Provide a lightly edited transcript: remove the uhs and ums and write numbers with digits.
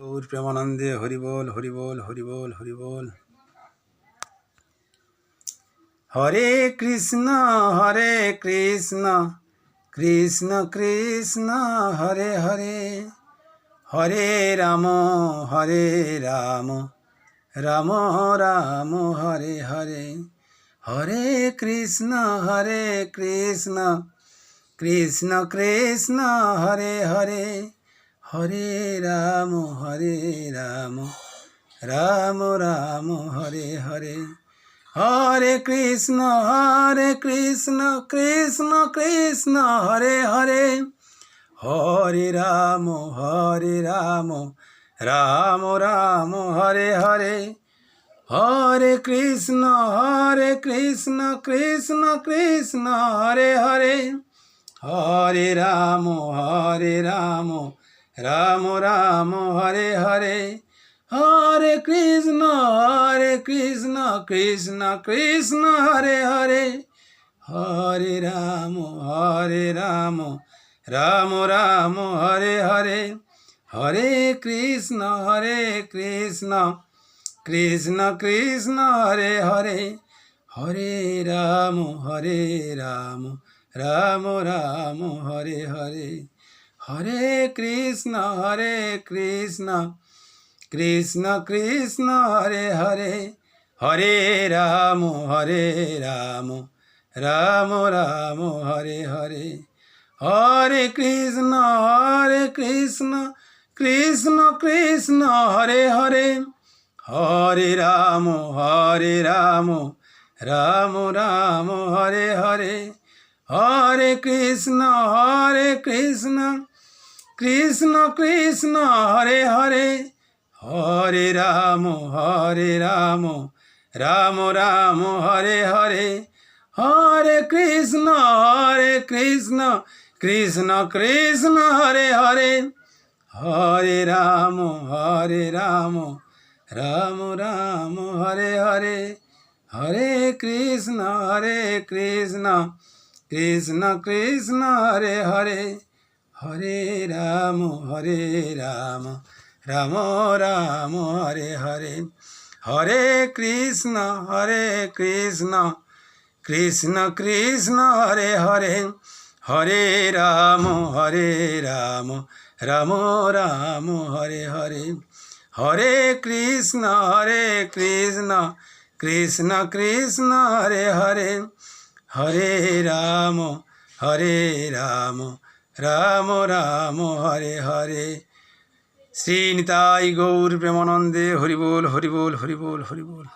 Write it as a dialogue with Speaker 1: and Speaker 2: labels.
Speaker 1: গৌর প্রেমানন্দে হরিবোল হরিবোল হরিবোল হরিবোল। হরে কৃষ্ণ কৃষ্ণ কৃষ্ণ হরে হরে, হরে রাম রাম রাম হরে হরে। হরে কৃষ্ণ কৃষ্ণ কৃষ্ণ হরে হরে, হরে রাম রাম রাম হরে হরে। হরে কৃষ্ণ কৃষ্ণ কৃষ্ণ হরে হরে, হরে রাম রাম রাম হরে হরে। হরে কৃষ্ণ কৃষ্ণ কৃষ্ণ হরে হরে, হরে রাম রাম রাম হরে হরে। হরে কৃষ্ণ কৃষ্ণ কৃষ্ণ হরে হরে, হরে রাম রাম রাম হরে হরে। হরে কৃষ্ণ কৃষ্ণ কৃষ্ণ হরে হরে, হরে রাম রাম রাম হরে হরে। হরে কৃষ্ণ কৃষ্ণ কৃষ্ণ হরে হরে, হরে রাম রাম রাম হরে হরে। হরে কৃষ্ণ কৃষ্ণ কৃষ্ণ হরে হরে, হরে রাম রাম রাম হরে হরে। হরে কৃষ্ণ কৃষ্ণ কৃষ্ণ হরে হরে, হরে রাম রাম রাম হরে হরে। হরে কৃষ্ণ কৃষ্ণ কৃষ্ণ হরে হরে, হরে রাম রাম রাম হরে হরে। হরে কৃষ্ণ কৃষ্ণ কৃষ্ণ হরে হরে, হরে রাম রাম রাম হরে হরে। হরে কৃষ্ণ কৃষ্ণ কৃষ্ণ হরে হরে, হরে রাম রাম রাম হরে হরে। হরে কৃষ্ণ কৃষ্ণ কৃষ্ণ হরে হরে, হরে রাম রাম রাম হরে হরে। শ্রী নিতাই গৌর প্রেমানন্দে হরিবোল হরিবোল হরিবোল হরিবোল।